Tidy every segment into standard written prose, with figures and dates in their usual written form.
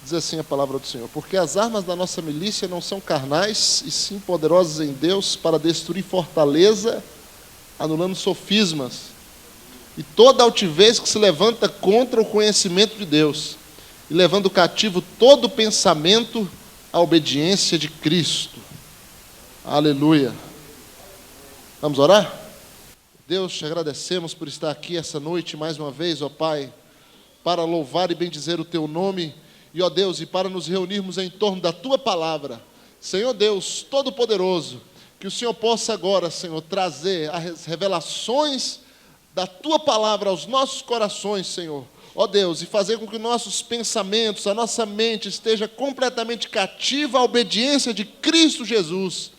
Diz assim a palavra do Senhor: porque as armas da nossa milícia não são carnais, e sim poderosas em Deus para destruir fortaleza, anulando sofismas e toda altivez que se levanta contra o conhecimento de Deus, e levando cativo todo pensamento à obediência de Cristo. Aleluia. Vamos orar? Deus, te agradecemos por estar aqui essa noite mais uma vez, ó Pai, para louvar e bendizer o Teu nome, e ó Deus, e para nos reunirmos em torno da Tua palavra. Senhor Deus Todo-Poderoso, que o Senhor possa agora, Senhor, trazer as revelações da Tua palavra aos nossos corações, Senhor. Ó Deus, e fazer com que nossos pensamentos, a nossa mente esteja completamente cativa à obediência de Cristo Jesus,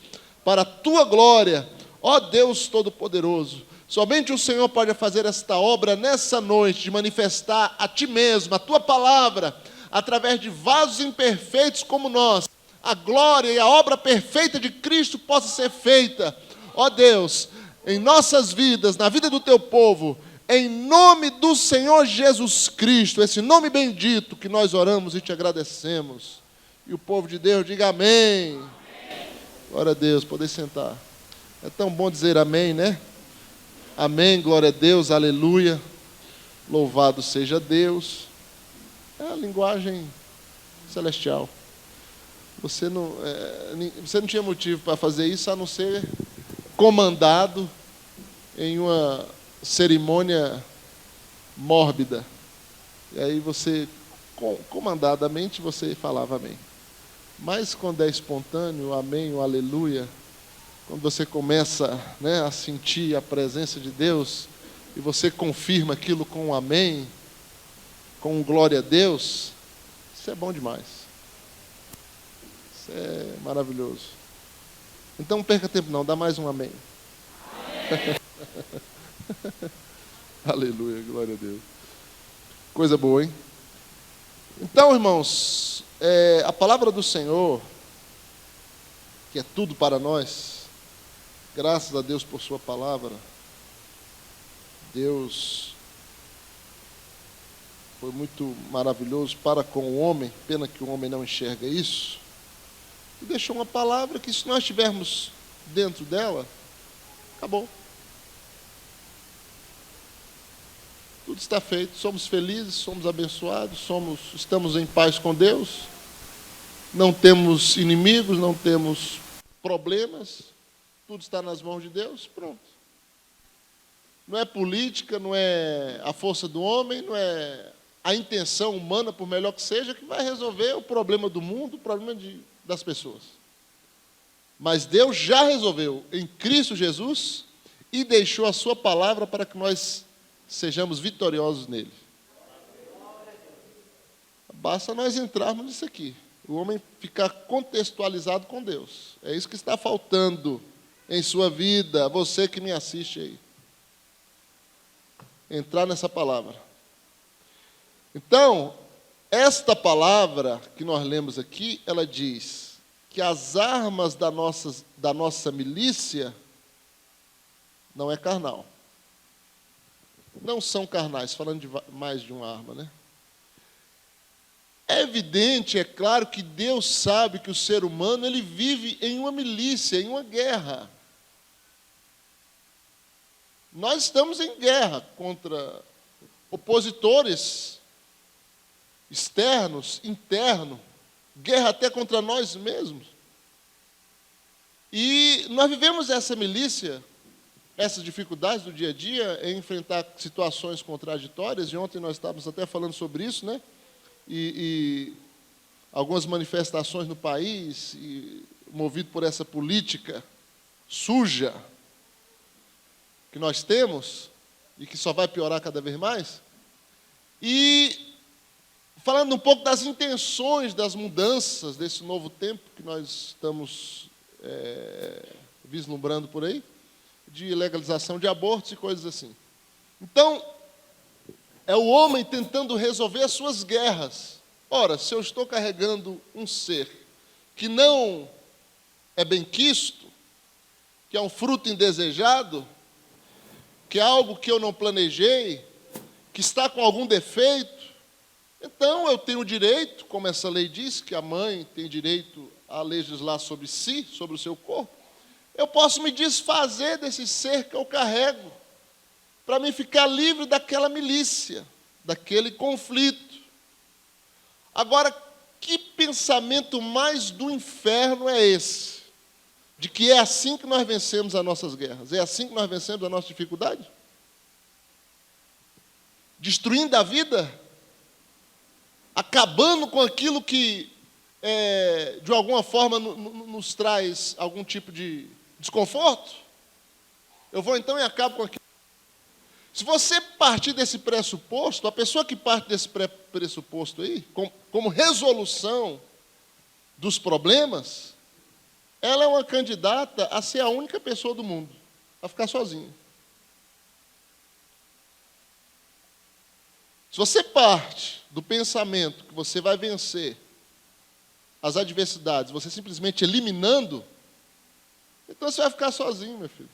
para a Tua glória, ó Deus Todo-Poderoso. Somente o Senhor pode fazer esta obra nessa noite, de manifestar a Ti mesmo, a Tua palavra, através de vasos imperfeitos como nós, a glória e a obra perfeita de Cristo possa ser feita, ó Deus, em nossas vidas, na vida do Teu povo, em nome do Senhor Jesus Cristo, esse nome bendito que nós oramos e Te agradecemos. E o povo de Deus diga amém. Amém. Glória a Deus, poder sentar. É tão bom dizer amém, né? Amém, glória a Deus, aleluia. Louvado seja Deus. É a linguagem celestial. Você não tinha motivo para fazer isso, a não ser comandado em uma cerimônia mórbida. E aí você, comandadamente, você falava amém. Mas quando é espontâneo, o amém, o aleluia, quando você começa, né, a sentir a presença de Deus, e você confirma aquilo com um amém, com um glória a Deus, isso é bom demais. Isso é maravilhoso. Então não perca tempo não, dá mais um amém. Aleluia, glória a Deus. Coisa boa, hein? Então, irmãos, a palavra do Senhor, que é tudo para nós, graças a Deus por sua palavra. Deus foi muito maravilhoso para com o homem, pena que o homem não enxerga isso, e deixou uma palavra que, se nós estivermos dentro dela, acabou. Tudo está feito, somos felizes, somos abençoados, estamos em paz com Deus, não temos inimigos, não temos problemas, tudo está nas mãos de Deus, pronto. Não é política, não é a força do homem, não é a intenção humana, por melhor que seja, que vai resolver o problema do mundo, o problema das pessoas. Mas Deus já resolveu em Cristo Jesus e deixou a sua palavra para que nós sejamos vitoriosos nele. Basta nós entrarmos nisso aqui. O homem ficar contextualizado com Deus. É isso que está faltando em sua vida, você que me assiste aí. Entrar nessa palavra. Então, esta palavra que nós lemos aqui, ela diz que as armas da nossa milícia não é carnal. Não são carnais, falando de mais de uma arma, né? É evidente, é claro, que Deus sabe que o ser humano ele vive em uma milícia, em uma guerra. Nós estamos em guerra contra opositores externos, internos, guerra até contra nós mesmos. E nós vivemos essa milícia, essas dificuldades do dia a dia, em enfrentar situações contraditórias, e ontem nós estávamos até falando sobre isso, né? E algumas manifestações no país, movido por essa política suja que nós temos, e que só vai piorar cada vez mais. E falando um pouco das intenções, das mudanças desse novo tempo que nós estamos vislumbrando por aí, de legalização de abortos e coisas assim. Então, é o homem tentando resolver as suas guerras. Ora, se eu estou carregando um ser que não é benquisto, que é um fruto indesejado, que é algo que eu não planejei, que está com algum defeito, Então eu tenho o direito, como essa lei diz, que a mãe tem direito a legislar sobre si, sobre o seu corpo, eu posso me desfazer desse ser que eu carrego, para me ficar livre daquela milícia, daquele conflito. Agora, que pensamento mais do inferno é esse? De que é assim que nós vencemos as nossas guerras? É assim que nós vencemos a nossa dificuldade? Destruindo a vida? Acabando com aquilo que, de alguma forma, nos traz algum tipo de desconforto? Eu vou então e acabo com aquilo. Se você partir desse pressuposto, a pessoa que parte desse pressuposto aí, como resolução dos problemas, ela é uma candidata a ser a única pessoa do mundo, a ficar sozinha. Se você parte do pensamento que você vai vencer as adversidades, você simplesmente eliminando, então você vai ficar sozinho, meu filho.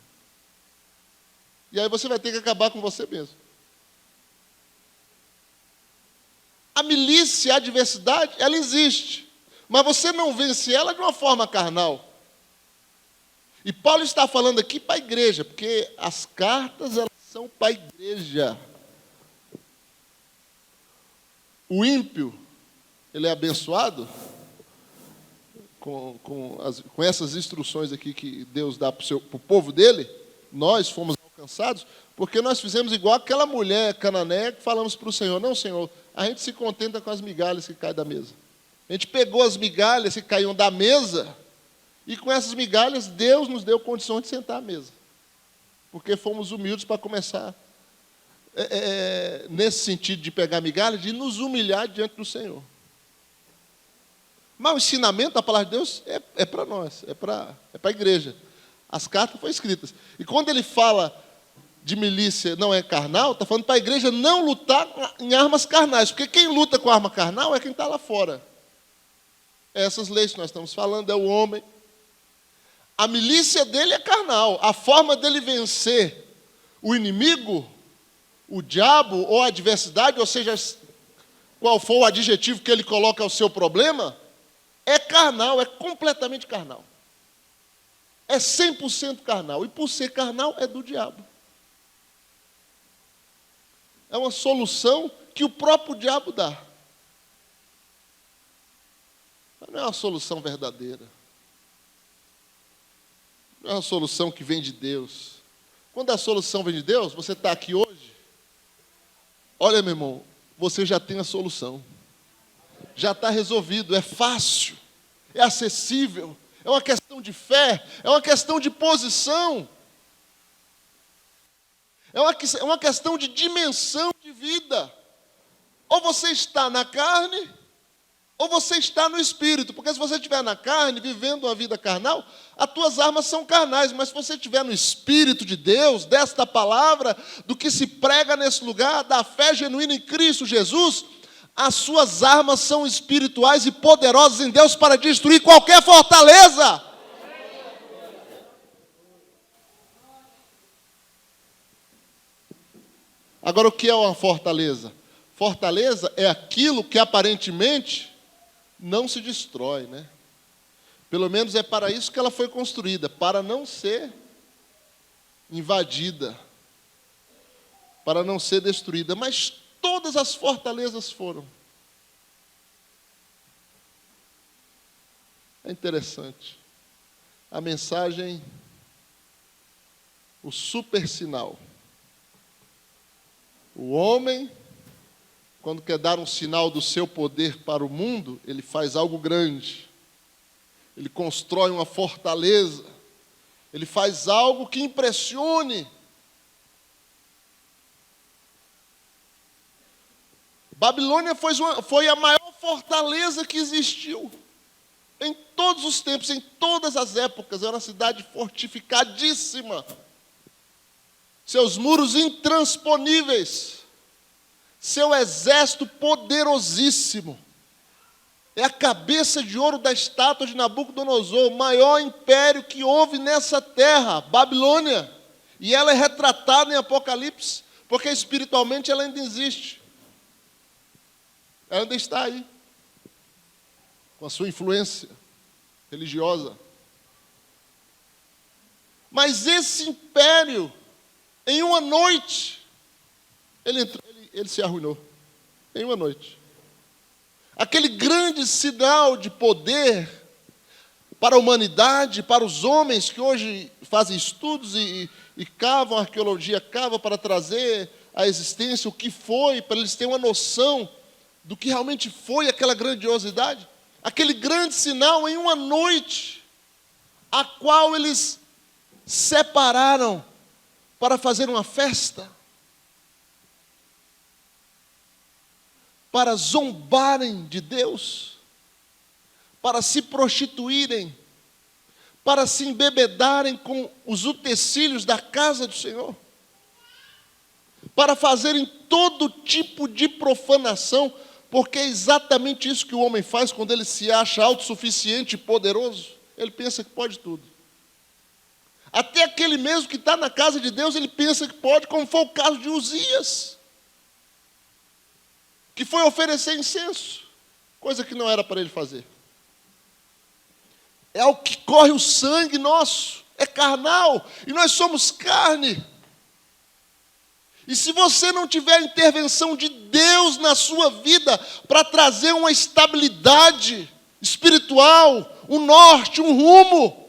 E aí você vai ter que acabar com você mesmo. A milícia, a adversidade, ela existe. Mas você não vence ela de uma forma carnal. E Paulo está falando aqui para a igreja, porque as cartas elas são para a igreja. O ímpio, ele é abençoado com essas instruções aqui que Deus dá para o povo dele. Nós fomos alcançados, porque nós fizemos igual aquela mulher cananeia que falamos para o Senhor: não, Senhor, a gente se contenta com as migalhas que caem da mesa. A gente pegou as migalhas que caíam da mesa, e com essas migalhas Deus nos deu condições de sentar à mesa. Porque fomos humildes para começar, nesse sentido de pegar migalhas, de nos humilhar diante do Senhor. Mas o ensinamento da palavra de Deus é para nós, é para a igreja. As cartas foram escritas. E quando ele fala de milícia não é carnal, está falando para a igreja não lutar em armas carnais. Porque quem luta com arma carnal é quem está lá fora. Essas leis que nós estamos falando, é o homem. A milícia dele é carnal. A forma dele vencer o inimigo, o diabo ou a adversidade, ou seja, qual for o adjetivo que ele coloca ao seu problema, é carnal, é completamente carnal. É 100% carnal. E por ser carnal, é do diabo. É uma solução que o próprio diabo dá. Mas não é uma solução verdadeira. Não é uma solução que vem de Deus. Quando a solução vem de Deus, você está aqui hoje, olha, meu irmão, você já tem a solução. Já está resolvido, é fácil, é acessível. É uma questão de fé, é uma questão de posição. É uma questão de dimensão de vida. Ou você está na carne, ou você está no espírito. Porque se você estiver na carne, vivendo uma vida carnal, as tuas armas são carnais. Mas se você estiver no espírito de Deus, desta palavra, do que se prega nesse lugar, da fé genuína em Cristo Jesus, as suas armas são espirituais e poderosas em Deus para destruir qualquer fortaleza. Agora, o que é uma fortaleza? Fortaleza é aquilo que aparentemente não se destrói, né? Pelo menos é para isso que ela foi construída, para não ser invadida, para não ser destruída. Mas todas as fortalezas foram. É interessante. A mensagem, o super sinal. O homem, quando quer dar um sinal do seu poder para o mundo, ele faz algo grande. Ele constrói uma fortaleza. Ele faz algo que impressione. Babilônia foi a maior fortaleza que existiu. Em todos os tempos, em todas as épocas, era uma cidade fortificadíssima. Seus muros intransponíveis. Seu exército poderosíssimo. É a cabeça de ouro da estátua de Nabucodonosor, o maior império que houve nessa terra, Babilônia. E ela é retratada em Apocalipse, porque espiritualmente ela ainda existe. Ela ainda está aí, com a sua influência religiosa. Mas esse império, em uma noite, ele se arruinou. Em uma noite. Aquele grande sinal de poder para a humanidade, para os homens que hoje fazem estudos e cavam, a arqueologia cava para trazer à existência o que foi, para eles terem uma noção do que realmente foi aquela grandiosidade. Aquele grande sinal em uma noite, a qual eles separaram para fazer uma festa, para zombarem de Deus, para se prostituírem, para se embebedarem com os utensílios da casa do Senhor, para fazerem todo tipo de profanação, porque é exatamente isso que o homem faz quando ele se acha autossuficiente e poderoso. Ele pensa que pode tudo. Até aquele mesmo que está na casa de Deus, ele pensa que pode, como foi o caso de Uzias, que foi oferecer incenso, coisa que não era para ele fazer. É o que corre o sangue nosso, é carnal, e nós somos carne. E se você não tiver a intervenção de Deus na sua vida para trazer uma estabilidade espiritual, um norte, um rumo,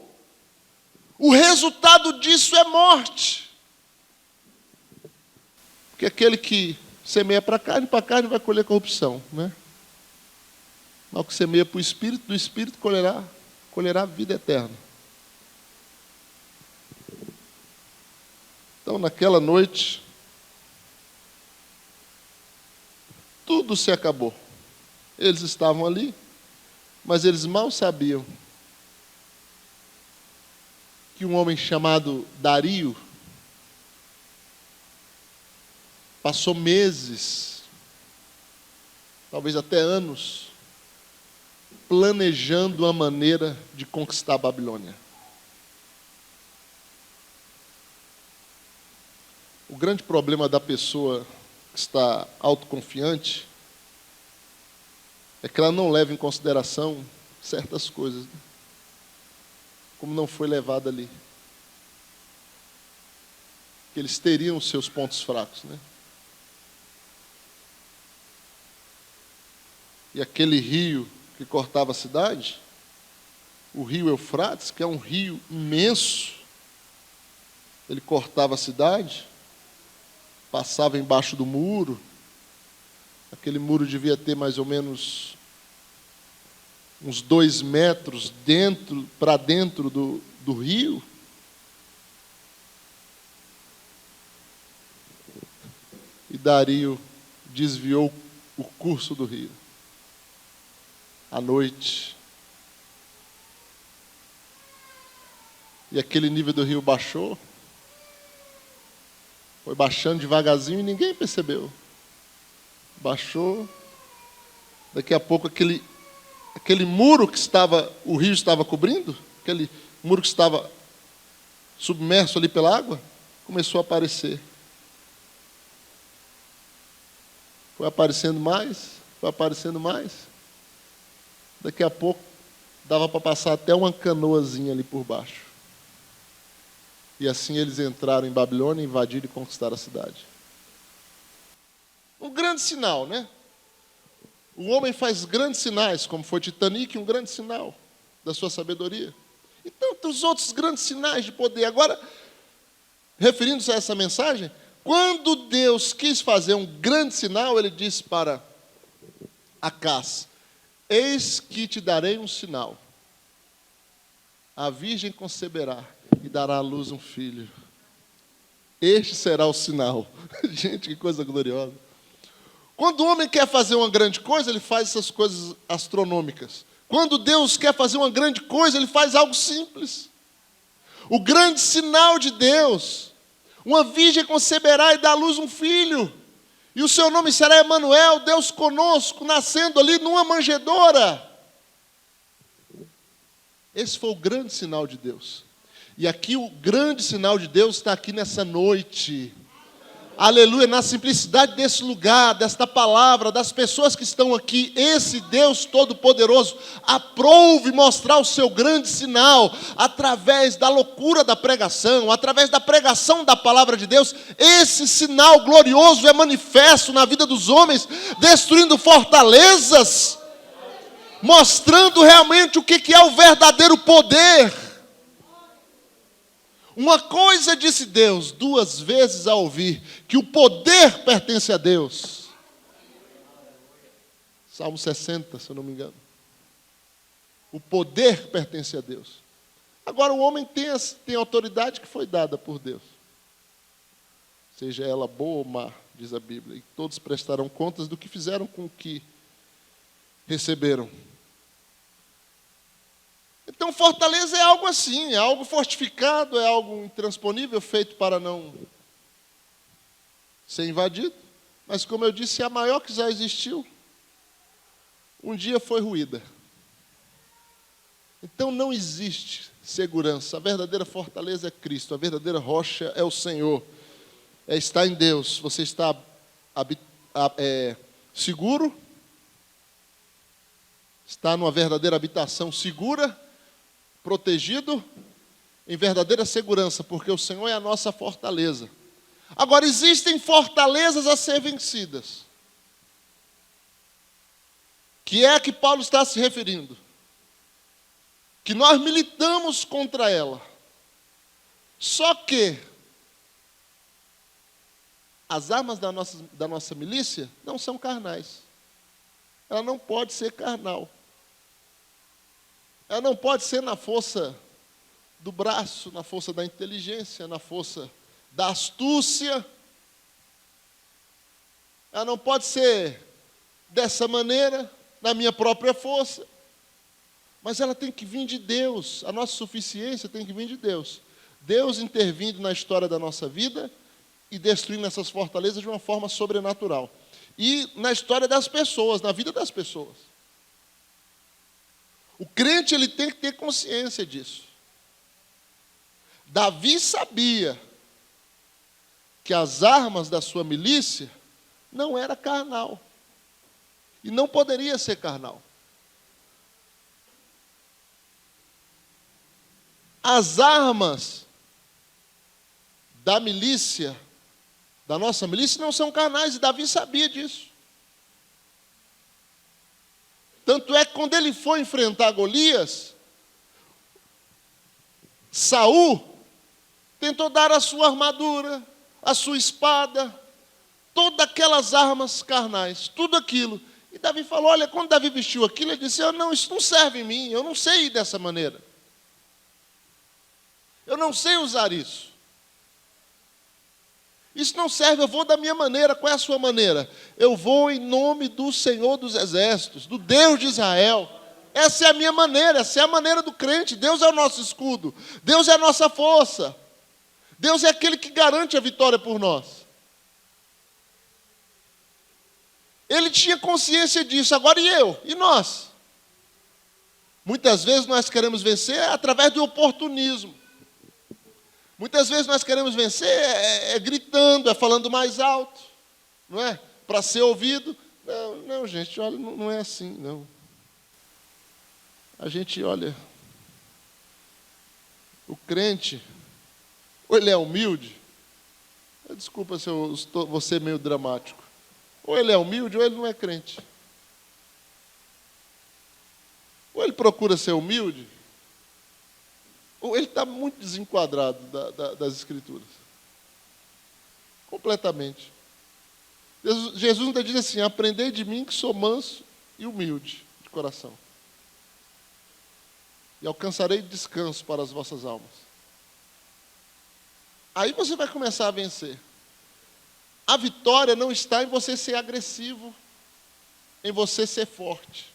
o resultado disso é morte. Porque aquele que semeia para a carne vai colher corrupção, né? Mas o que semeia para o Espírito, do Espírito colherá vida eterna. Então, naquela noite, tudo se acabou. Eles estavam ali, mas eles mal sabiam que um homem chamado Dario passou meses, talvez até anos, planejando a maneira de conquistar a Babilônia. O grande problema da pessoa que está autoconfiante é que ela não leva em consideração certas coisas, né? Como não foi levado ali. Que eles teriam os seus pontos fracos, né? E aquele rio que cortava a cidade, o rio Eufrates, que é um rio imenso, ele cortava a cidade, passava embaixo do muro. Aquele muro devia ter mais ou menos uns 2 metros para dentro do rio. E Dario desviou o curso do rio. À noite. E aquele nível do rio baixou. Foi baixando devagarzinho e ninguém percebeu. Baixou. Daqui a pouco aquele muro que o rio estava cobrindo, aquele muro que estava submerso ali pela água, começou a aparecer. Foi aparecendo mais, foi aparecendo mais. Daqui a pouco dava para passar até uma canoazinha ali por baixo. E assim eles entraram em Babilônia, invadiram e conquistaram a cidade. Um grande sinal, né? O homem faz grandes sinais, como foi Titanic, um grande sinal da sua sabedoria. E tantos outros grandes sinais de poder. Agora, referindo-se a essa mensagem, quando Deus quis fazer um grande sinal, ele disse para Acás: eis que te darei um sinal. A virgem conceberá e dará à luz um filho. Este será o sinal. Gente, que coisa gloriosa. Quando o homem quer fazer uma grande coisa, ele faz essas coisas astronômicas. Quando Deus quer fazer uma grande coisa, ele faz algo simples. O grande sinal de Deus: uma virgem conceberá e dará à luz um filho. E o seu nome será Emanuel, Deus conosco, nascendo ali numa manjedoura. Esse foi o grande sinal de Deus. E aqui o grande sinal de Deus está aqui nessa noite. aleluia, na simplicidade desse lugar, desta palavra, das pessoas que estão aqui, esse Deus Todo-Poderoso aprove mostrar o seu grande sinal, através da loucura da pregação, através da pregação da palavra de Deus. Esse sinal glorioso é manifesto na vida dos homens, destruindo fortalezas, mostrando realmente o que é o verdadeiro poder. Uma coisa disse Deus 2 vezes ao ouvir, que o poder pertence a Deus. Salmo 60, se eu não me engano. O poder pertence a Deus. Agora o homem tem autoridade que foi dada por Deus. Seja ela boa ou má, diz a Bíblia. E todos prestarão contas do que fizeram com o que receberam. Então, fortaleza é algo assim, é algo fortificado, é algo intransponível, feito para não ser invadido. Mas, como eu disse, é a maior que já existiu. Um dia foi ruída. Então, não existe segurança. A verdadeira fortaleza é Cristo, a verdadeira rocha é o Senhor. É estar em Deus. Você está seguro, está numa verdadeira habitação segura, protegido, em verdadeira segurança, porque o Senhor é a nossa fortaleza. Agora, existem fortalezas a ser vencidas. Que é a que Paulo está se referindo. Que nós militamos contra ela. Só que as armas da nossa milícia não são carnais. Ela não pode ser carnal. Ela não pode ser na força do braço, na força da inteligência, na força da astúcia. Ela não pode ser dessa maneira, na minha própria força. Mas ela tem que vir de Deus. A nossa suficiência tem que vir de Deus. Deus intervindo na história da nossa vida e destruindo essas fortalezas de uma forma sobrenatural. E na história das pessoas, na vida das pessoas. O crente, ele tem que ter consciência disso. Davi sabia que as armas da sua milícia não era carnal. E não poderia ser carnal. As armas da milícia, da nossa milícia, não são carnais, e Davi sabia disso. Tanto é que quando ele foi enfrentar Golias, Saul tentou dar a sua armadura, a sua espada, todas aquelas armas carnais, tudo aquilo. E Davi falou, olha, quando Davi vestiu aquilo, ele disse, não, isso não serve em mim, eu não sei ir dessa maneira. Eu não sei usar isso. Isso não serve, eu vou da minha maneira. Qual é a sua maneira? Eu vou em nome do Senhor dos Exércitos, do Deus de Israel. Essa é a minha maneira, essa é a maneira do crente. Deus é o nosso escudo, Deus é a nossa força. Deus é aquele que garante a vitória por nós. Ele tinha consciência disso. Agora e eu? E nós? Muitas vezes nós queremos vencer através do oportunismo. Muitas vezes nós queremos vencer gritando, falando mais alto, não é? Para ser ouvido. Não, gente, olha, não é assim, não. A gente, olha, o crente, ou ele é humilde, desculpa se eu vou ser meio dramático, ou ele é humilde ou ele não é crente. Ou ele procura ser humilde, ou ele está muito desenquadrado das Escrituras. Completamente. Jesus ainda diz assim, aprendei de mim que sou manso e humilde de coração. E alcançarei descanso para as vossas almas. Aí você vai começar a vencer. A vitória não está em você ser agressivo, em você ser forte,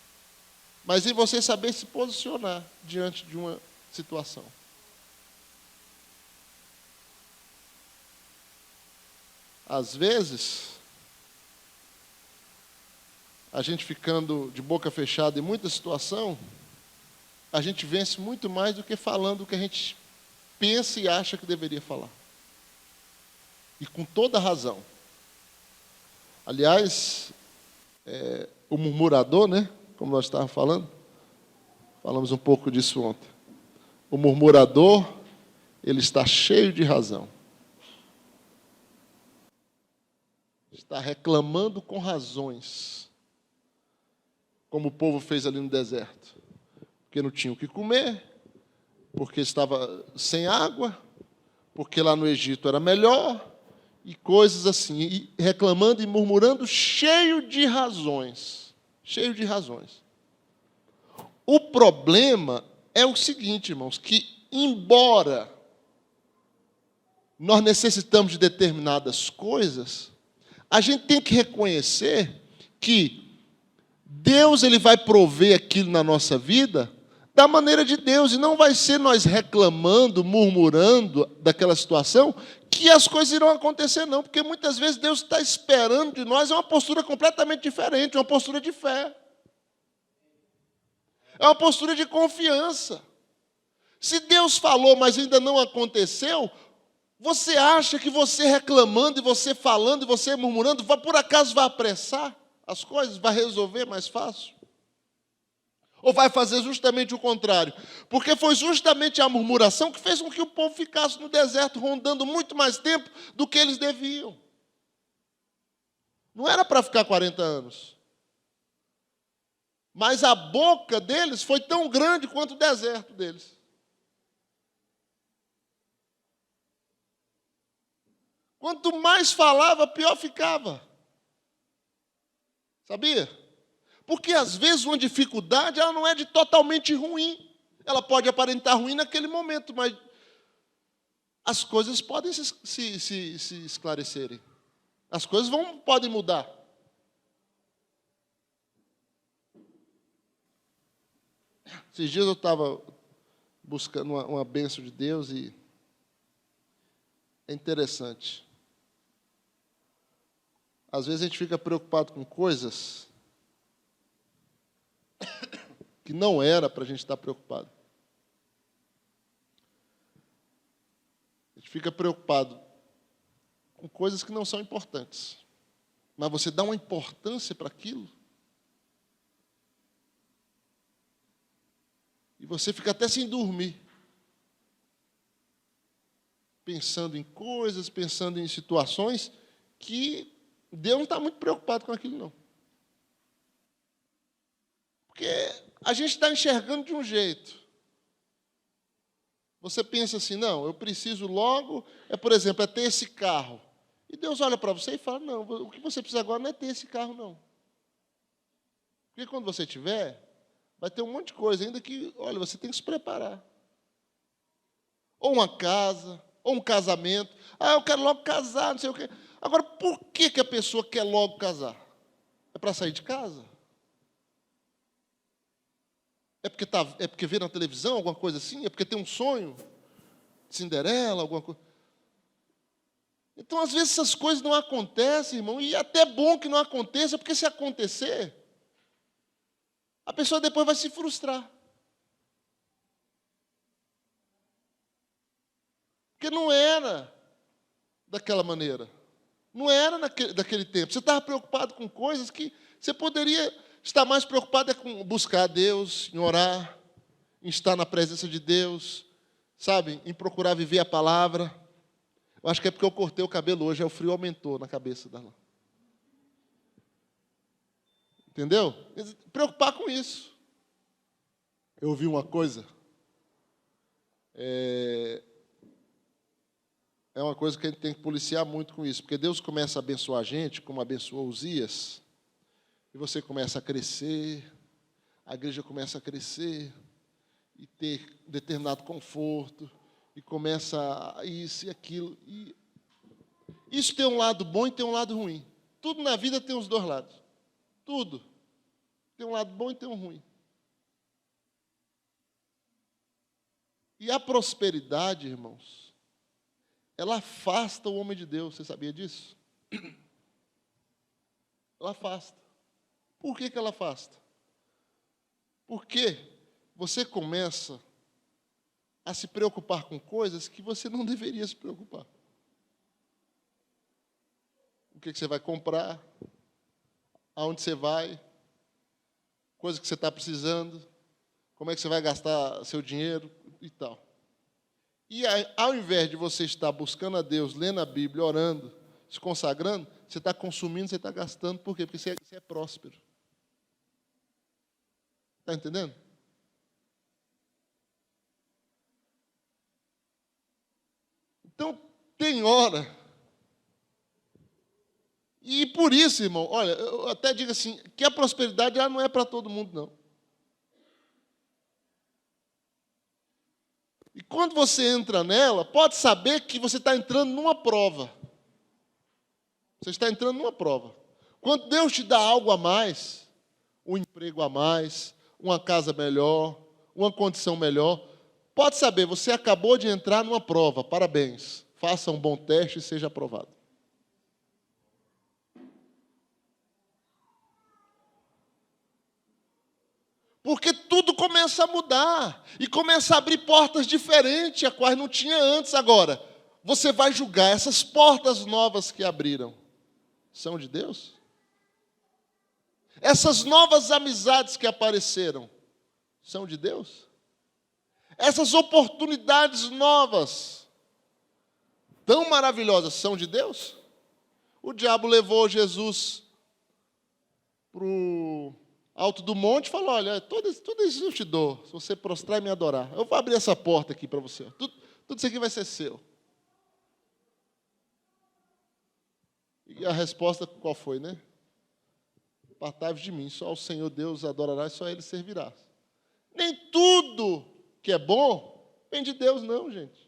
mas em você saber se posicionar diante de uma situação. Às vezes, a gente ficando de boca fechada em muita situação, a gente vence muito mais do que falando o que a gente pensa e acha que deveria falar. E com toda razão. Aliás, o murmurador, né? Como nós estávamos falando, falamos um pouco disso ontem. O murmurador, ele está cheio de razão. Está reclamando com razões, como o povo fez ali no deserto. Porque não tinha o que comer, porque estava sem água, porque lá no Egito era melhor, e coisas assim, e reclamando e murmurando, cheio de razões. Cheio de razões. O problema é o seguinte, irmãos, que embora nós necessitamos de determinadas coisas, a gente tem que reconhecer que Deus ele vai prover aquilo na nossa vida da maneira de Deus, e não vai ser nós reclamando, murmurando daquela situação, que as coisas irão acontecer, não, porque muitas vezes Deus está esperando de nós uma postura completamente diferente, uma postura de fé. É uma postura de confiança. Se Deus falou, mas ainda não aconteceu, você acha que você reclamando, e você falando, e você murmurando, por acaso vai apressar as coisas? Vai resolver mais fácil? Ou vai fazer justamente o contrário? Porque foi justamente a murmuração que fez com que o povo ficasse no deserto, rondando muito mais tempo do que eles deviam. Não era para ficar 40 anos. Mas a boca deles foi tão grande quanto o deserto deles. Quanto mais falava, pior ficava. Sabia? Porque às vezes uma dificuldade ela não é de totalmente ruim. Ela pode aparentar ruim naquele momento, mas as coisas podem se esclarecerem. As coisas podem mudar. Esses dias eu estava buscando uma bênção de Deus e é interessante. Às vezes a gente fica preocupado com coisas que não era para a gente estar preocupado. A gente fica preocupado com coisas que não são importantes. Mas você dá uma importância para aquilo. E você fica até sem dormir. Pensando em coisas, pensando em situações que Deus não está muito preocupado com aquilo, não. Porque a gente está enxergando de um jeito. Você pensa assim, não, eu preciso logo, por exemplo, ter esse carro. E Deus olha para você e fala, não, o que você precisa agora não é ter esse carro, não. Porque quando você tiver, vai ter um monte de coisa ainda que, olha, você tem que se preparar. Ou uma casa, ou um casamento. Ah, eu quero logo casar, não sei o quê. Agora, por que a pessoa quer logo casar? É para sair de casa? É porque vê na televisão alguma coisa assim? É porque tem um sonho? Cinderela, alguma coisa? Então, às vezes, essas coisas não acontecem, irmão, e é até bom que não aconteça, porque se acontecer, a pessoa depois vai se frustrar. Porque não era daquela maneira. Não era daquele tempo. Você estava preocupado com coisas que você poderia estar mais preocupado com buscar a Deus, em orar, em estar na presença de Deus, sabe? Em procurar viver a palavra. Eu acho que é porque eu cortei o cabelo hoje, o frio aumentou na cabeça dela. Entendeu? Preocupar com isso. Eu ouvi uma coisa. É uma coisa que a gente tem que policiar muito com isso, porque Deus começa a abençoar a gente, como abençoou Uzias, e você começa a crescer, a igreja começa a crescer, e ter determinado conforto, e começa isso e aquilo. E isso tem um lado bom e tem um lado ruim. Tudo na vida tem os dois lados. Tudo. Tem um lado bom e tem um ruim. E a prosperidade, irmãos, ela afasta o homem de Deus. Você sabia disso? Ela afasta. Por que ela afasta? Porque você começa a se preocupar com coisas que você não deveria se preocupar. O que você vai comprar? aonde você vai, coisa que você está precisando, como é que você vai gastar seu dinheiro e tal. E aí, ao invés de você estar buscando a Deus, lendo a Bíblia, orando, se consagrando, você está consumindo, você está gastando. Por quê? Porque você é próspero. Está entendendo? Então, tem hora. E por isso, irmão, olha, eu até digo assim, que a prosperidade não é para todo mundo, não. E quando você entra nela, pode saber que você está entrando numa prova. Você está entrando numa prova. Quando Deus te dá algo a mais, um emprego a mais, uma casa melhor, uma condição melhor, pode saber, você acabou de entrar numa prova. Parabéns. Faça um bom teste e seja aprovado. Porque tudo começa a mudar e começa a abrir portas diferentes, a quais não tinha antes. Agora, você vai julgar essas portas novas que abriram. São de Deus? Essas novas amizades que apareceram, são de Deus? Essas oportunidades novas, tão maravilhosas, são de Deus? O diabo levou Jesus para o alto do monte e falou, olha, tudo isso eu te dou, se você prostrar e me adorar. Eu vou abrir essa porta aqui para você. Tudo isso aqui vai ser seu. E a resposta qual foi, né? Apartai-vos de mim, só o Senhor Deus adorará e só Ele servirá. Nem tudo que é bom vem de Deus, não, gente.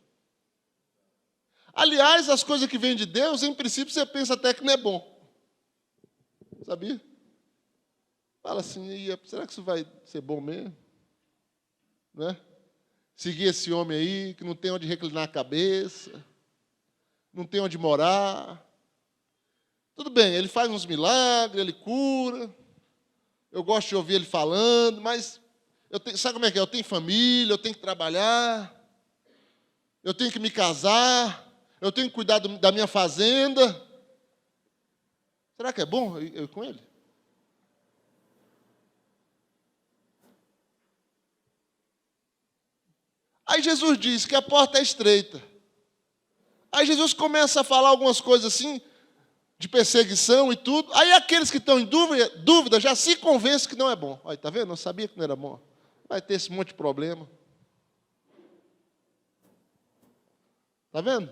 Aliás, as coisas que vêm de Deus, em princípio, você pensa até que não é bom. Sabia? Fala assim, será que isso vai ser bom mesmo? Né? Seguir esse homem aí, que não tem onde reclinar a cabeça, não tem onde morar. Tudo bem, ele faz uns milagres, ele cura. Eu gosto de ouvir ele falando, mas sabe como é que é? Eu tenho família, eu tenho que trabalhar, eu tenho que me casar, eu tenho que cuidar da minha fazenda. Será que é bom eu ir com ele? Aí Jesus diz que a porta é estreita. Aí Jesus começa a falar algumas coisas assim, de perseguição e tudo. Aí aqueles que estão em dúvida já se convencem que não é bom. Olha, está vendo? Eu sabia que não era bom. Vai ter esse monte de problema. Está vendo?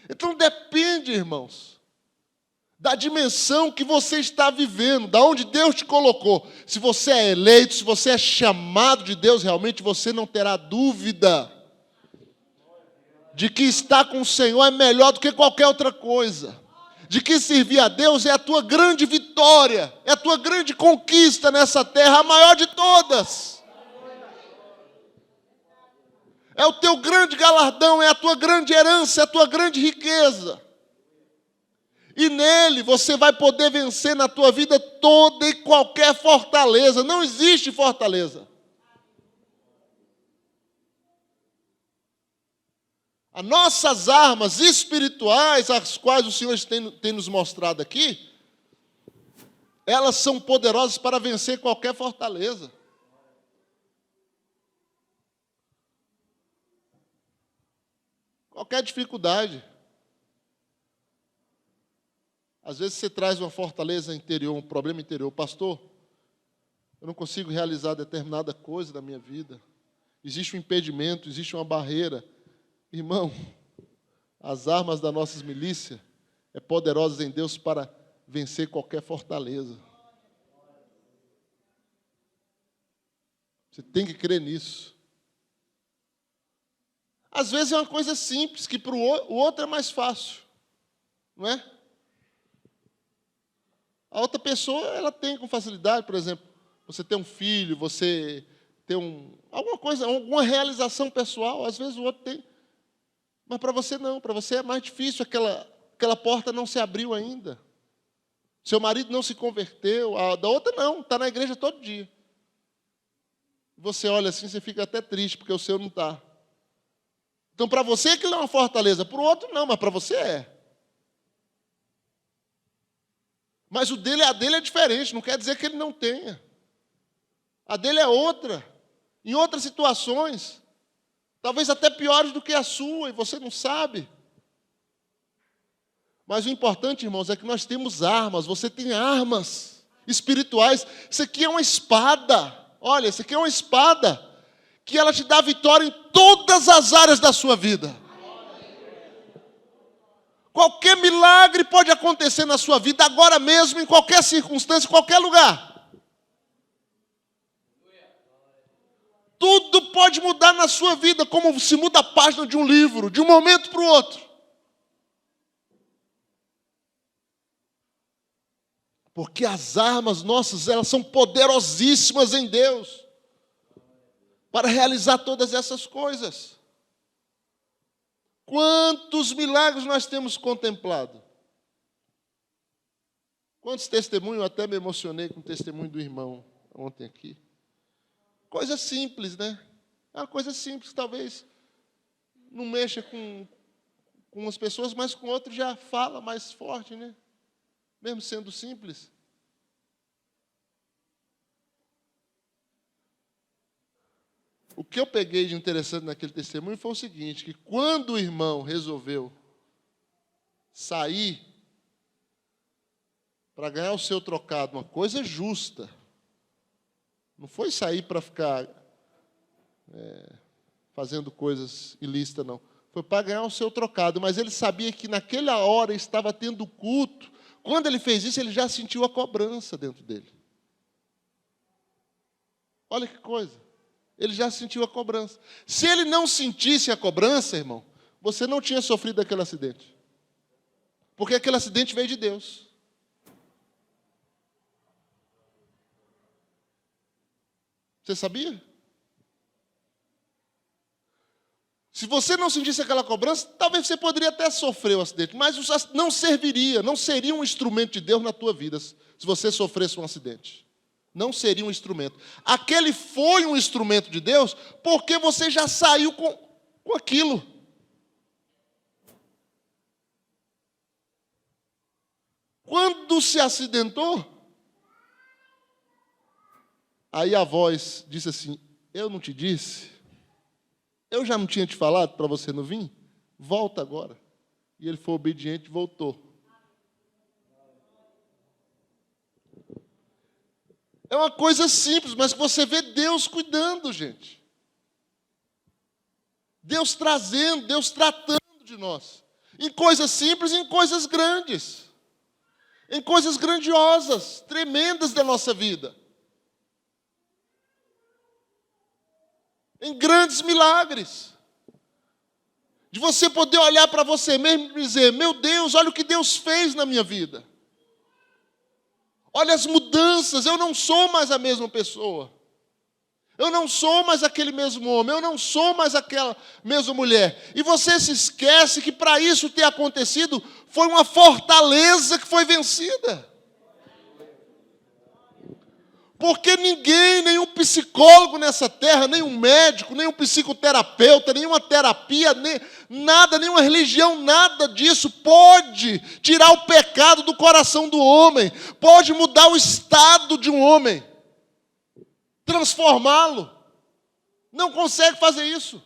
Então depende, irmãos, da dimensão que você está vivendo, da onde Deus te colocou. Se você é eleito, se você é chamado de Deus, realmente você não terá dúvida de que estar com o Senhor é melhor do que qualquer outra coisa. De que servir a Deus é a tua grande vitória, é a tua grande conquista nessa terra, a maior de todas. É o teu grande galardão, é a tua grande herança, é a tua grande riqueza. E nele você vai poder vencer na tua vida toda e qualquer fortaleza. Não existe fortaleza. As nossas armas espirituais, as quais o Senhor tem nos mostrado aqui, elas são poderosas para vencer qualquer fortaleza. Qualquer dificuldade. Às vezes você traz uma fortaleza interior, um problema interior. Pastor, eu não consigo realizar determinada coisa na minha vida. Existe um impedimento, existe uma barreira. Irmão, as armas da nossa milícia é poderosas em Deus para vencer qualquer fortaleza. Você tem que crer nisso. Às vezes é uma coisa simples, que para o outro é mais fácil. Não é? A outra pessoa, ela tem com facilidade, por exemplo, você tem um filho, você tem alguma coisa, alguma realização pessoal, às vezes o outro tem. Mas para você não, para você é mais difícil, aquela porta não se abriu ainda. Seu marido não se converteu, a da outra não, está na igreja todo dia. Você olha assim, você fica até triste, porque o seu não está. Então, para você aquilo é uma fortaleza, para o outro não, mas para você é. Mas a dele é diferente, não quer dizer que ele não tenha. A dele é outra, em outras situações, talvez até piores do que a sua, e você não sabe. Mas o importante, irmãos, é que nós temos armas, você tem armas espirituais. Isso aqui é uma espada, olha, isso aqui é uma espada, que ela te dá vitória em todas as áreas da sua vida. Qualquer milagre pode acontecer na sua vida, agora mesmo, em qualquer circunstância, em qualquer lugar. Tudo pode mudar na sua vida, como se muda a página de um livro, de um momento para o outro. Porque as armas nossas, elas são poderosíssimas em Deus, para realizar todas essas coisas. Quantos milagres nós temos contemplado? Quantos testemunhos, eu até me emocionei com o testemunho do irmão ontem aqui. Coisa simples, né? É uma coisa simples, talvez não mexa com umas pessoas, mas com outras já fala mais forte, né? Mesmo sendo simples. O que eu peguei de interessante naquele testemunho foi o seguinte, que quando o irmão resolveu sair para ganhar o seu trocado, uma coisa justa, não foi sair para ficar fazendo coisas ilícitas, não. Foi para ganhar o seu trocado, mas ele sabia que naquela hora estava tendo culto. Quando ele fez isso, ele já sentiu a cobrança dentro dele. Olha que coisa. Ele já sentiu a cobrança. Se ele não sentisse a cobrança, irmão, você não tinha sofrido aquele acidente. Porque aquele acidente veio de Deus. Você sabia? Se você não sentisse aquela cobrança, talvez você poderia até sofrer o acidente, mas não serviria, não seria um instrumento de Deus na tua vida, se você sofresse um acidente. Não seria um instrumento. Aquele foi um instrumento de Deus, porque você já saiu com aquilo. Quando se acidentou, aí a voz disse assim, eu não te disse? Eu já não tinha te falado para você não vir? Volta agora. E ele foi obediente e voltou. É uma coisa simples, mas que você vê Deus cuidando, gente. Deus trazendo, Deus tratando de nós. Em coisas simples e em coisas grandes. Em coisas grandiosas, tremendas da nossa vida. Em grandes milagres. De você poder olhar para você mesmo e dizer, meu Deus, olha o que Deus fez na minha vida. Olha as mudanças, eu não sou mais a mesma pessoa. Eu não sou mais aquele mesmo homem, eu não sou mais aquela mesma mulher. E você se esquece que para isso ter acontecido, foi uma fortaleza que foi vencida. Porque ninguém, nenhum psicólogo nessa terra, nenhum médico, nenhum psicoterapeuta, nenhuma terapia, nada, nenhuma religião, nada disso pode tirar o pecado do coração do homem, pode mudar o estado de um homem, transformá-lo. Não consegue fazer isso.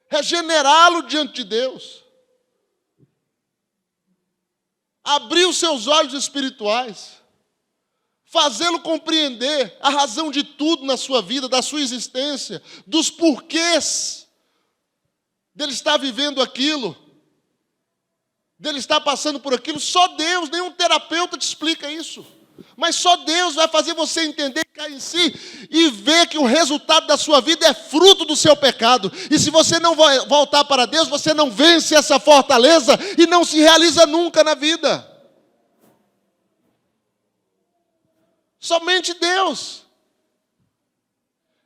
Regenerá-lo diante de Deus. Abrir os seus olhos espirituais, fazê-lo compreender a razão de tudo na sua vida, da sua existência, dos porquês dele estar vivendo aquilo, dele estar passando por aquilo. Só Deus, nenhum terapeuta te explica isso. Mas só Deus vai fazer você entender, cair em si e ver que o resultado da sua vida é fruto do seu pecado. E se você não voltar para Deus, você não vence essa fortaleza e não se realiza nunca na vida. Somente Deus.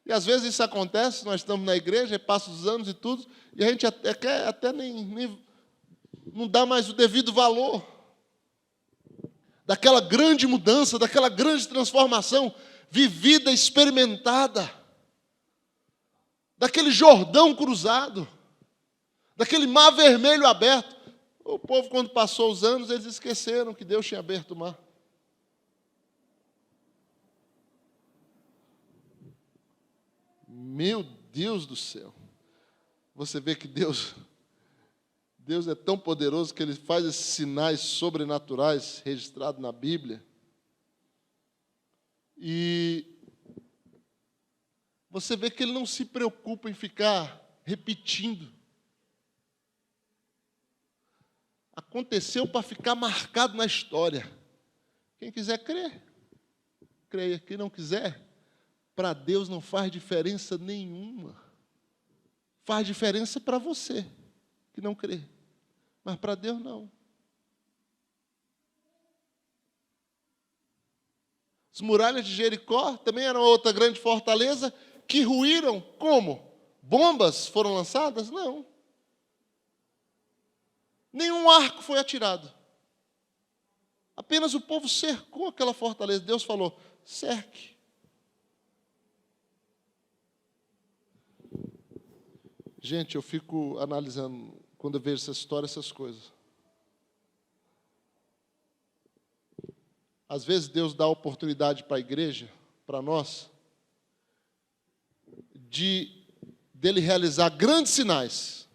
E às vezes isso acontece, nós estamos na igreja, passam os anos e tudo, e a gente até nem não dá mais o devido valor daquela grande mudança, daquela grande transformação vivida, experimentada, daquele Jordão cruzado, daquele mar vermelho aberto. O povo, quando passou os anos, eles esqueceram que Deus tinha aberto o mar. Meu Deus do céu. Você vê que Deus é tão poderoso que Ele faz esses sinais sobrenaturais registrados na Bíblia. E você vê que Ele não se preocupa em ficar repetindo. Aconteceu para ficar marcado na história. Quem quiser crer, creia. Quem não quiser, para Deus não faz diferença nenhuma. Faz diferença para você, que não crê. Mas para Deus não. As muralhas de Jericó também eram outra grande fortaleza que ruíram. Como? Bombas foram lançadas? Não. Nenhum arco foi atirado. Apenas o povo cercou aquela fortaleza. Deus falou, cerque. Gente, eu fico analisando, quando eu vejo essa história, essas coisas. Às vezes Deus dá oportunidade para a igreja, para nós, dele realizar grandes sinais.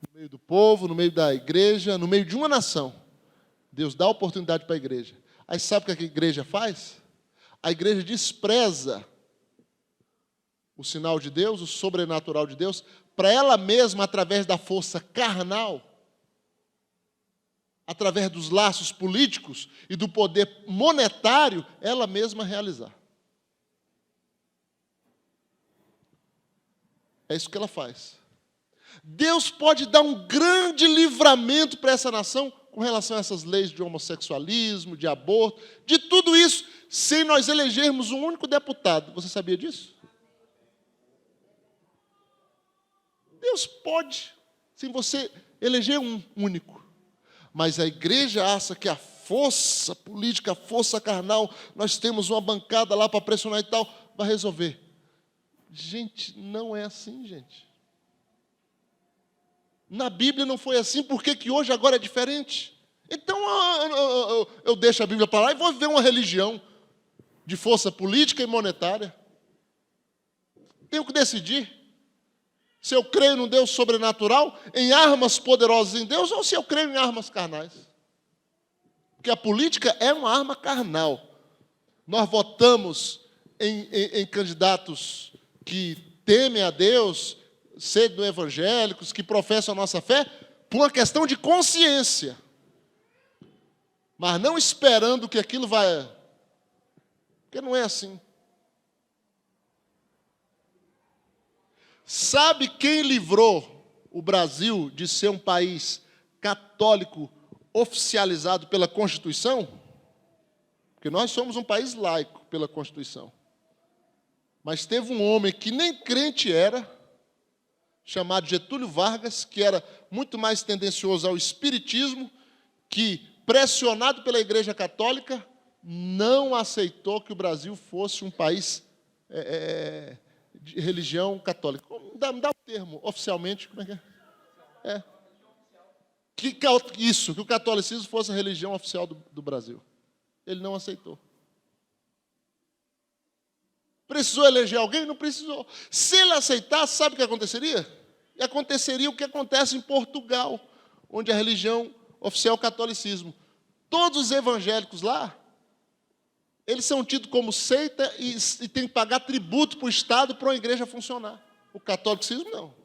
No meio do povo, no meio da igreja, no meio de uma nação. Deus dá oportunidade para a igreja. Aí sabe o que a igreja faz? A igreja despreza o sinal de Deus, o sobrenatural de Deus, para ela mesma, através da força carnal, através dos laços políticos e do poder monetário, ela mesma realizar. É isso que ela faz. Deus pode dar um grande livramento para essa nação com relação a essas leis de homossexualismo, de aborto, de tudo isso, sem nós elegermos um único deputado. Você sabia disso? Deus pode, sem você eleger um único. Mas a igreja acha que a força política, a força carnal, nós temos uma bancada lá para pressionar e tal, vai resolver. Gente, não é assim, gente. Na Bíblia não foi assim, por que hoje agora é diferente? Então eu deixo a Bíblia para lá e vou viver uma religião de força política e monetária. Tenho que decidir se eu creio num Deus sobrenatural, em armas poderosas em Deus, ou se eu creio em armas carnais. Porque a política é uma arma carnal. Nós votamos em candidatos que temem a Deus, sendo evangélicos, que professam a nossa fé, por uma questão de consciência. Mas não esperando que aquilo vai... Porque não é assim. Sabe quem livrou o Brasil de ser um país católico oficializado pela Constituição? Porque nós somos um país laico pela Constituição. Mas teve um homem que nem crente era, chamado Getúlio Vargas, que era muito mais tendencioso ao espiritismo, que, pressionado pela Igreja Católica, não aceitou que o Brasil fosse um país de religião católica. Me dá o termo, oficialmente, como é que é? Que o catolicismo fosse a religião oficial do Brasil. Ele não aceitou. Precisou eleger alguém? Não precisou. Se ele aceitasse, sabe o que aconteceria? E aconteceria o que acontece em Portugal, onde a religião oficial é o catolicismo. Todos os evangélicos lá, eles são tidos como seita e têm que pagar tributo para o Estado para uma igreja funcionar. O catolicismo não.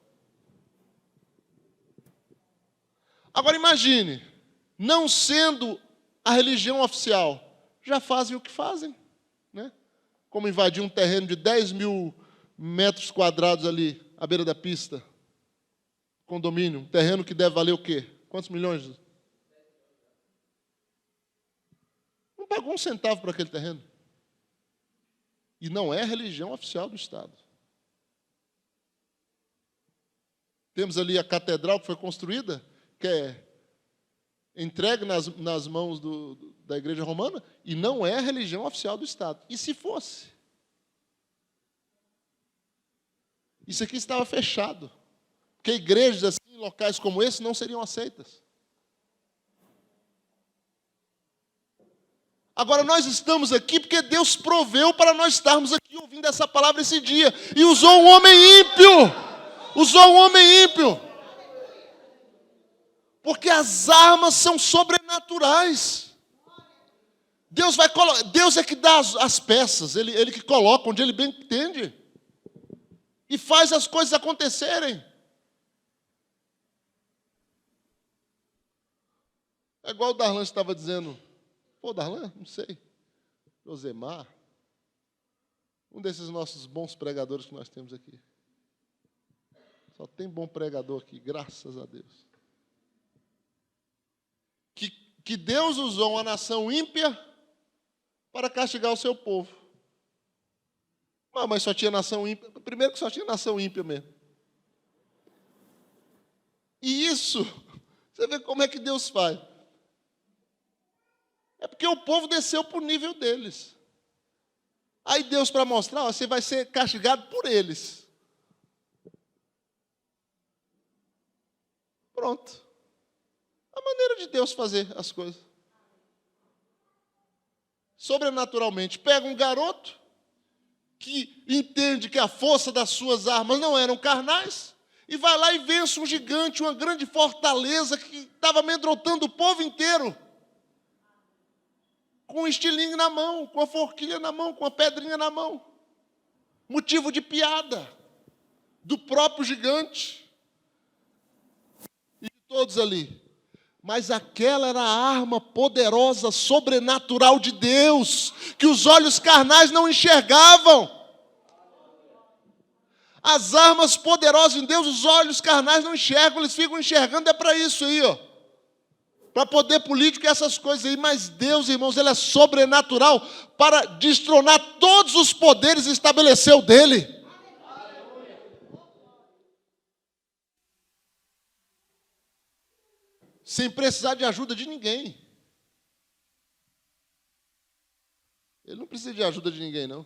Agora imagine, não sendo a religião oficial, já fazem o que fazem, né? Como invadir um terreno de 10 mil metros quadrados ali, à beira da pista, condomínio, um terreno que deve valer o quê? Quantos milhões? Não pagou um centavo para aquele terreno. E não é a religião oficial do Estado. Temos ali a catedral que foi construída, que é entregue nas mãos da Igreja Romana, e não é a religião oficial do Estado. E se fosse? Isso aqui estava fechado. Porque igrejas assim, em locais como esse não seriam aceitas. Agora nós estamos aqui porque Deus proveu para nós estarmos aqui ouvindo essa palavra esse dia. E usou um homem ímpio. Usou um homem ímpio. Porque as armas são sobrenaturais. Deus é que dá as peças, ele que coloca onde Ele bem entende. E faz as coisas acontecerem. É igual o Darlan estava dizendo. Pô, Darlan? Não sei. Josemar. Um desses nossos bons pregadores que nós temos aqui. Só tem bom pregador aqui, graças a Deus. Que Deus usou uma nação ímpia para castigar o seu povo. Mas só tinha nação ímpia. Primeiro que só tinha nação ímpia mesmo. E isso, você vê como é que Deus faz. É porque o povo desceu para o nível deles. Aí Deus, para mostrar, você vai ser castigado por eles. Pronto. A maneira de Deus fazer as coisas. Sobrenaturalmente. Pega um garoto que entende que a força das suas armas não eram carnais e vai lá e vence um gigante, uma grande fortaleza que estava amedrontando o povo inteiro. Com um estilingue na mão, com a forquilha na mão, com a pedrinha na mão. Motivo de piada do próprio gigante. E de todos ali. Mas aquela era a arma poderosa, sobrenatural de Deus, que os olhos carnais não enxergavam. As armas poderosas em Deus, os olhos carnais não enxergam, eles ficam enxergando, é para isso aí, ó. Para poder político e essas coisas aí. Mas Deus, irmãos, Ele é sobrenatural para destronar todos os poderes e estabelecer o dele. Sem precisar de ajuda de ninguém. Ele não precisa de ajuda de ninguém, não.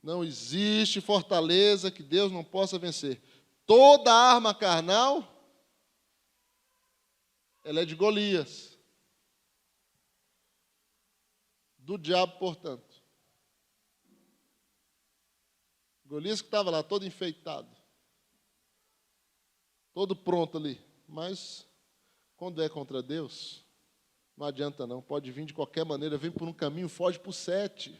Não existe fortaleza que Deus não possa vencer. Toda arma carnal, ela é de Golias. Do diabo, portanto. Golias que estava lá, todo enfeitado. Todo pronto ali. Mas, quando é contra Deus, não adianta não. Pode vir de qualquer maneira. Vem por um caminho, foge por 7.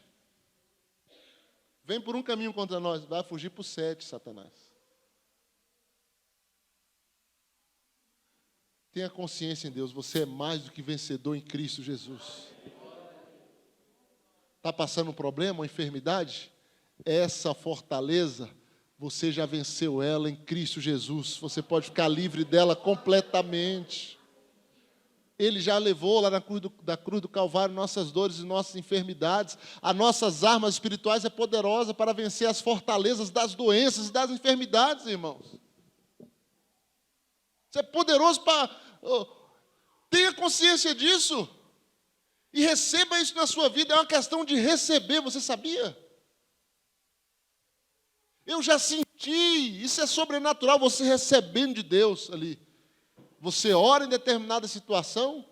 Vem por um caminho contra nós, vai fugir por 7, Satanás. Tenha consciência em Deus, você é mais do que vencedor em Cristo Jesus. Está passando um problema, uma enfermidade? Essa fortaleza, você já venceu ela em Cristo Jesus. Você pode ficar livre dela completamente. Ele já levou lá da cruz do Calvário nossas dores e nossas enfermidades. As nossas armas espirituais é poderosa para vencer as fortalezas das doenças e das enfermidades, irmãos. Você é poderoso para... tenha consciência disso. E receba isso na sua vida. É uma questão de receber, você sabia? Eu já senti, isso é sobrenatural, você recebendo de Deus ali. Você ora em determinada situação,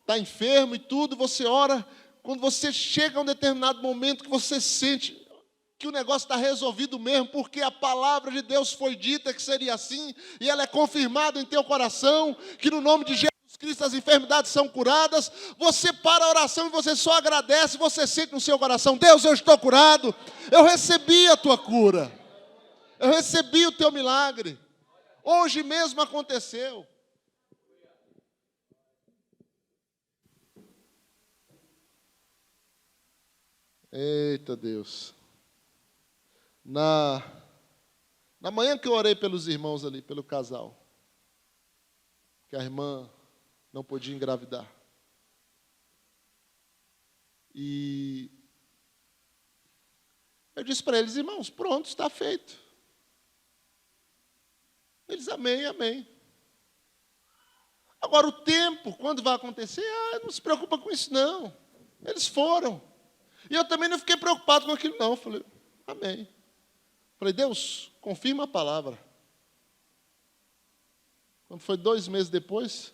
está enfermo e tudo, você ora, quando você chega a um determinado momento que você sente que o negócio está resolvido mesmo, porque a palavra de Deus foi dita que seria assim, e ela é confirmada em teu coração, que no nome de Jesus Cristo as enfermidades são curadas, você para a oração e você só agradece, você sente no seu coração, Deus, eu estou curado, eu recebi a tua cura, eu recebi o teu milagre, hoje mesmo aconteceu. Eita Deus. Na manhã que eu orei pelos irmãos ali, pelo casal, que a irmã não podia engravidar. E eu disse para eles, irmãos, pronto, está feito. Eles, amém, amém. Agora o tempo, quando vai acontecer, não se preocupa com isso não. Eles foram. E eu também não fiquei preocupado com aquilo não. Falei, amém. Falei, Deus, confirma a palavra. Quando foi 2 meses depois,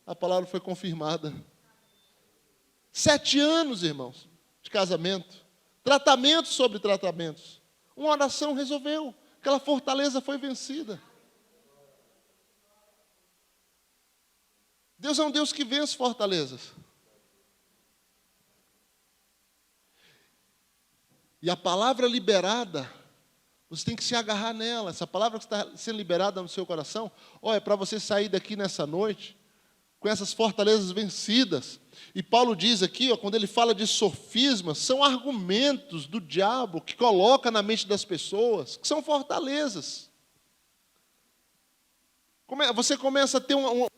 a palavra foi confirmada. 7 anos, irmãos, de casamento. Tratamentos sobre tratamentos. Uma oração resolveu. Aquela fortaleza foi vencida. Deus é um Deus que vence fortalezas. E a palavra liberada, você tem que se agarrar nela. Essa palavra que está sendo liberada no seu coração, é para você sair daqui nessa noite com essas fortalezas vencidas. E Paulo diz aqui, quando ele fala de sofismas, são argumentos do diabo que coloca na mente das pessoas, que são fortalezas. Você começa a ter um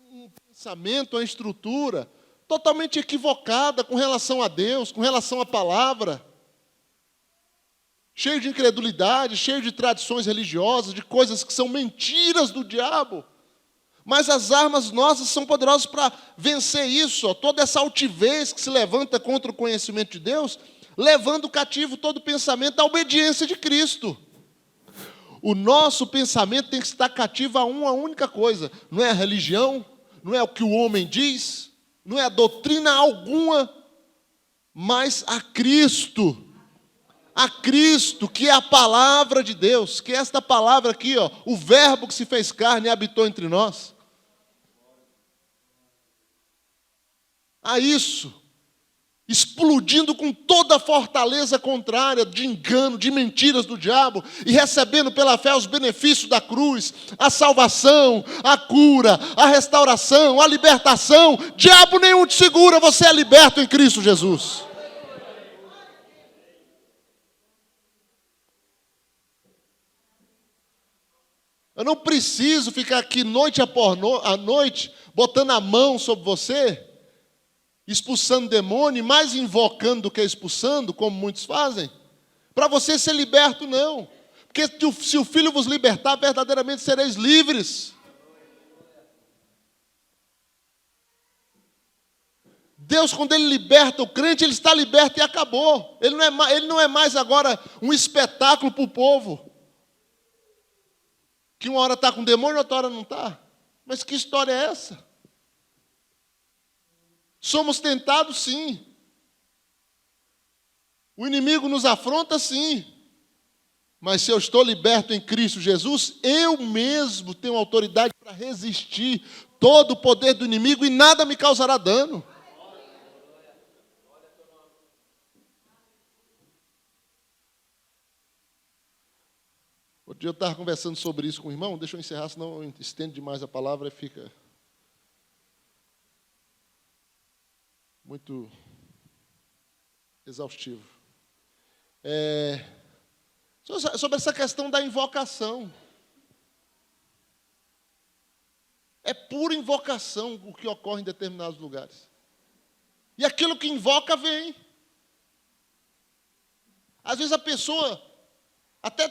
pensamento, uma estrutura totalmente equivocada com relação a Deus, com relação à palavra. Cheio de incredulidade, cheio de tradições religiosas, de coisas que são mentiras do diabo. Mas as armas nossas são poderosas para vencer isso, toda essa altivez que se levanta contra o conhecimento de Deus, levando cativo todo pensamento à obediência de Cristo. O nosso pensamento tem que estar cativo a uma única coisa, não é a religião, não é o que o homem diz, não é a doutrina alguma, mas a Cristo. A Cristo, que é a palavra de Deus, que é esta palavra aqui, o verbo que se fez carne e habitou entre nós. A isso, explodindo com toda a fortaleza contrária de engano, de mentiras do diabo, e recebendo pela fé os benefícios da cruz, a salvação, a cura, a restauração, a libertação. Diabo nenhum te segura, você é liberto em Cristo Jesus. Eu não preciso ficar aqui noite após noite, botando a mão sobre você, expulsando demônio, mais invocando do que expulsando, como muitos fazem, para você ser liberto, não. Porque se o Filho vos libertar, verdadeiramente sereis livres. Deus, quando Ele liberta o crente, Ele está liberto e acabou. Ele não é mais agora um espetáculo para o povo. Que uma hora está com demônio, outra hora não está. Mas que história é essa? Somos tentados, sim. O inimigo nos afronta, sim. Mas se eu estou liberto em Cristo Jesus, eu mesmo tenho autoridade para resistir todo o poder do inimigo e nada me causará dano. Outro dia eu estava conversando sobre isso com o irmão, deixa eu encerrar, senão eu estendo demais a palavra e fica muito exaustivo. Sobre essa questão da invocação. É pura invocação o que ocorre em determinados lugares. E aquilo que invoca vem. Às vezes a pessoa até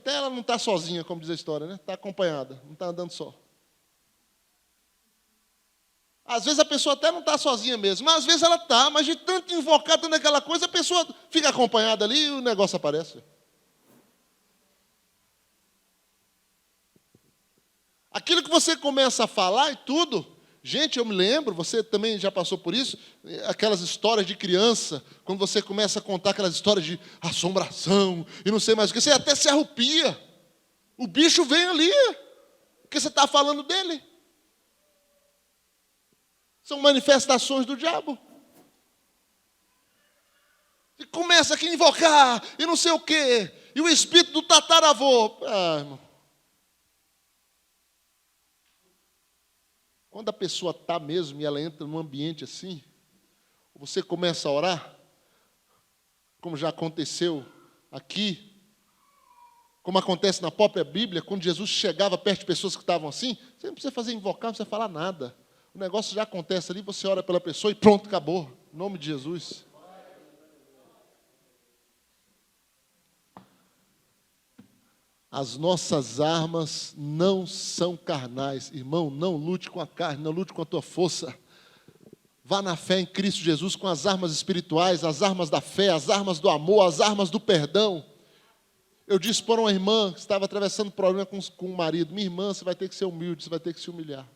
ela não está sozinha, como diz a história, né? Está acompanhada, não está andando só. Às vezes a pessoa até não está sozinha mesmo, mas às vezes ela está, mas de tanto invocar, tanto aquela coisa, a pessoa fica acompanhada ali e o negócio aparece. Aquilo que você começa a falar e tudo, gente, eu me lembro, você também já passou por isso, aquelas histórias de criança, quando você começa a contar aquelas histórias de assombração e não sei mais o que, você até se arrepia. O bicho vem ali, porque você está falando dele. São manifestações do diabo. E começa aqui a invocar, e não sei o quê, e o espírito do tataravô. Irmão. Quando a pessoa está mesmo e ela entra num ambiente assim, você começa a orar, como já aconteceu aqui, como acontece na própria Bíblia, quando Jesus chegava perto de pessoas que estavam assim, você não precisa fazer invocar, não precisa falar nada. O negócio já acontece ali, você ora pela pessoa e pronto, acabou. Em nome de Jesus. As nossas armas não são carnais. Irmão, não lute com a carne, não lute com a tua força. Vá na fé em Cristo Jesus com as armas espirituais, as armas da fé, as armas do amor, as armas do perdão. Eu disse para uma irmã que estava atravessando problema com o marido, minha irmã, você vai ter que ser humilde, você vai ter que se humilhar.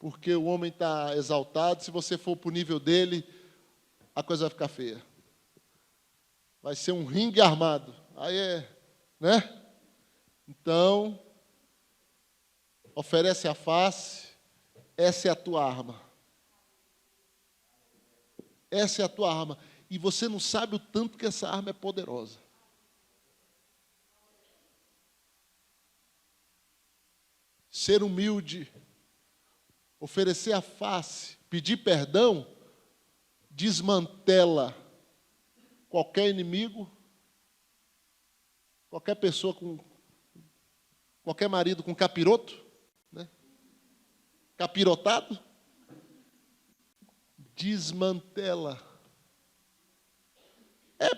porque o homem está exaltado. Se você for para o nível dele, a coisa vai ficar feia. Vai ser um ringue armado. Aí né? Então, oferece a face, essa é a tua arma. Essa é a tua arma. E você não sabe o tanto que essa arma é poderosa. Ser humilde, oferecer a face, pedir perdão, desmantela qualquer inimigo, qualquer pessoa qualquer marido com capiroto, né? Capirotado, desmantela.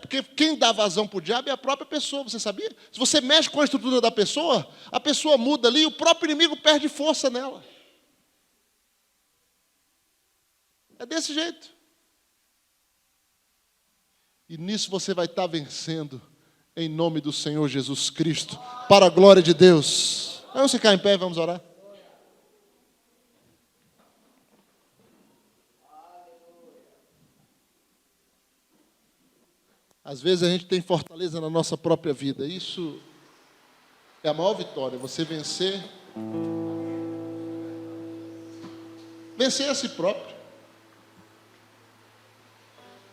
Porque quem dá vazão para o diabo é a própria pessoa, você sabia? Se você mexe com a estrutura da pessoa, a pessoa muda ali e o próprio inimigo perde força nela. É desse jeito. E nisso você vai estar vencendo, em nome do Senhor Jesus Cristo, para a glória de Deus. Vamos ficar em pé e vamos orar. Às vezes a gente tem fortaleza na nossa própria vida. Isso é a maior vitória, você vencer a si próprio.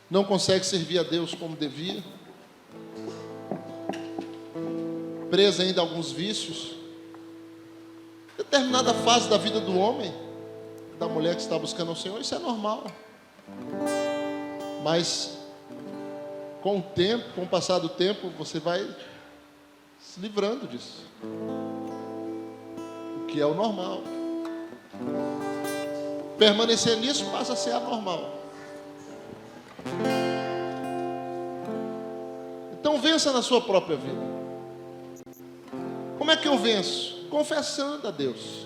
Não consegue servir a Deus como devia. Preso ainda a alguns vícios. Determinada fase da vida do homem, da mulher que está buscando ao Senhor, isso é normal. Mas com o tempo, com o passar do tempo, você vai se livrando disso. O que é o normal. Permanecer nisso passa a ser anormal. Então vença na sua própria vida. Como é que eu venço? Confessando a Deus.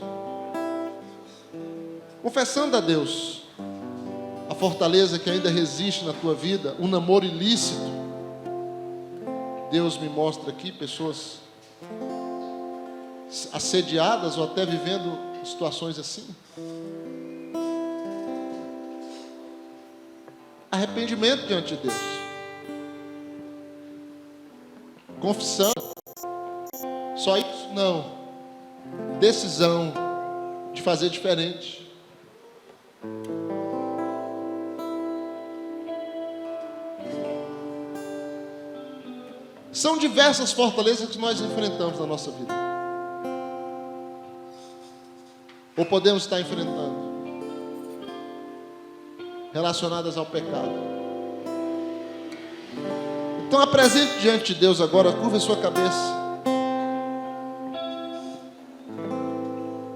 Confessando a Deus a fortaleza que ainda resiste na tua vida, um namoro ilícito. Deus me mostra aqui pessoas assediadas ou até vivendo situações assim. Arrependimento diante de Deus. Confissão. Só isso? Não. Decisão de fazer diferente. São diversas fortalezas que nós enfrentamos na nossa vida. Ou podemos estar enfrentando. Relacionadas ao pecado. Então apresente diante de Deus agora, curva a sua cabeça.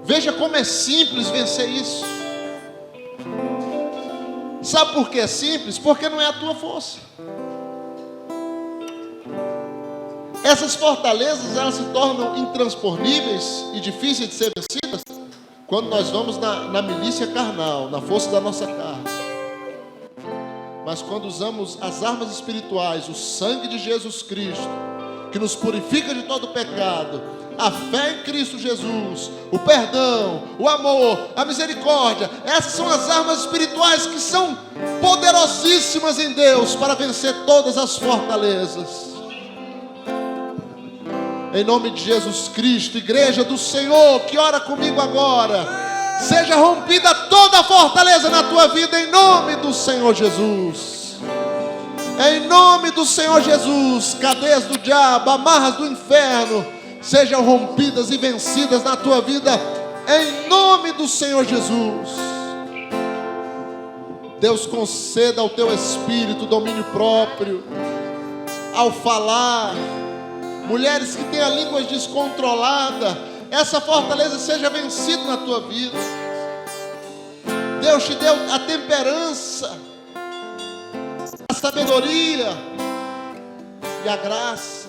Veja como é simples vencer isso. Sabe por que é simples? Porque não é a tua força. Essas fortalezas, elas se tornam intransponíveis e difíceis de ser vencidas quando nós vamos na milícia carnal, na força da nossa carne. Mas quando usamos as armas espirituais, o sangue de Jesus Cristo, que nos purifica de todo pecado, a fé em Cristo Jesus, o perdão, o amor, a misericórdia, essas são as armas espirituais que são poderosíssimas em Deus para vencer todas as fortalezas. Em nome de Jesus Cristo, igreja do Senhor, que ora comigo agora, seja rompida toda a fortaleza na tua vida, em nome do Senhor Jesus. Em nome do Senhor Jesus, cadeias do diabo, amarras do inferno, sejam rompidas e vencidas na tua vida, em nome do Senhor Jesus. Deus conceda ao teu espírito domínio próprio, ao falar. Mulheres que têm a língua descontrolada, essa fortaleza seja vencida na tua vida. Deus te deu a temperança, a sabedoria e a graça.